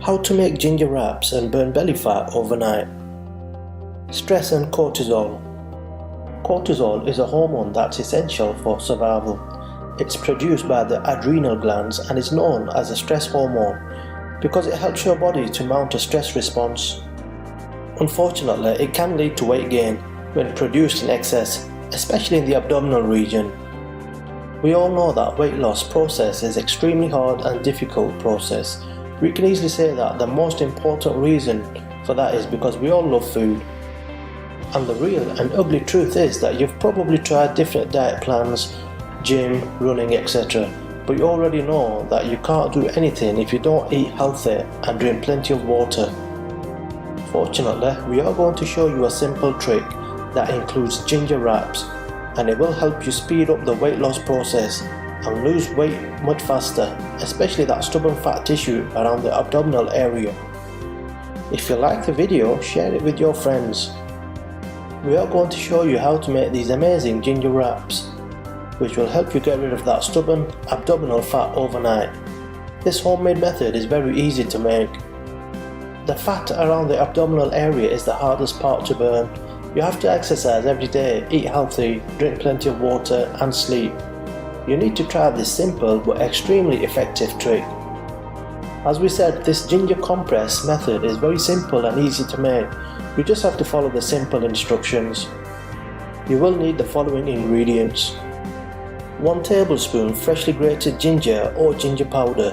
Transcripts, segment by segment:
How to make ginger wraps and burn belly fat overnight. Stress and cortisol. Cortisol is a hormone that's essential for survival. It's produced by the adrenal glands and is known as a stress hormone because it helps your body to mount a stress response. Unfortunately, it can lead to weight gain when produced in excess, especially in the abdominal region. We all know that weight loss process is extremely hard and difficult process. We can easily say that the most important reason for that is because we all love food. And the real and ugly truth is that you've probably tried different diet plans, gym, running, etc. But you already know that you can't do anything if you don't eat healthy and drink plenty of water. Fortunately, we are going to show you a simple trick that includes ginger wraps, and it will help you speed up the weight loss process and lose weight much faster, especially that stubborn fat tissue around the abdominal area. If you like the video, share it with your friends. We are going to show you how to make these amazing ginger wraps, which will help you get rid of that stubborn abdominal fat overnight. This homemade method is very easy to make. The fat around the abdominal area is the hardest part to burn. You have to exercise every day, eat healthy, drink plenty of water and sleep. You need to try this simple but extremely effective trick. As we said, this ginger compress method is very simple and easy to make. You just have to follow the simple instructions. You will need the following ingredients: 1 tablespoon freshly grated ginger or ginger powder,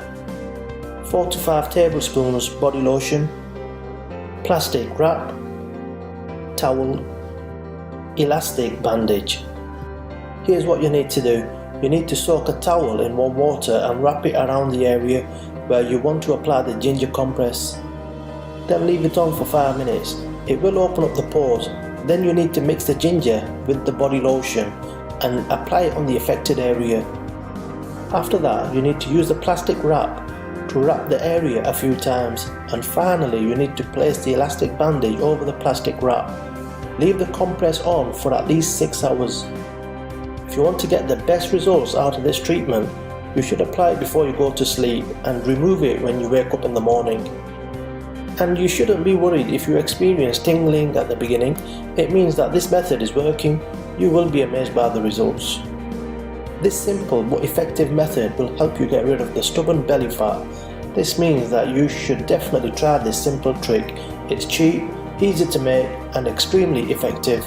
4 to 5 tablespoons body lotion, plastic wrap, towel, elastic bandage. Here's what you need to do. You need to soak a towel in warm water and wrap it around the area where you want to apply the ginger compress. Then leave it on for 5 minutes. It will open up the pores. Then you need to mix the ginger with the body lotion and apply it on the affected area. After that, you need to use the plastic wrap to wrap the area a few times, and finally you need to place the elastic bandage over the plastic wrap. Leave the compress on for at least 6 hours. If you want to get the best results out of this treatment, you should apply it before you go to sleep and remove it when you wake up in the morning. And you shouldn't be worried if you experience tingling at the beginning. It means that this method is working. You will be amazed by the results. This simple but effective method will help you get rid of the stubborn belly fat. This means that you should definitely try this simple trick. It's cheap, easy to make and extremely effective.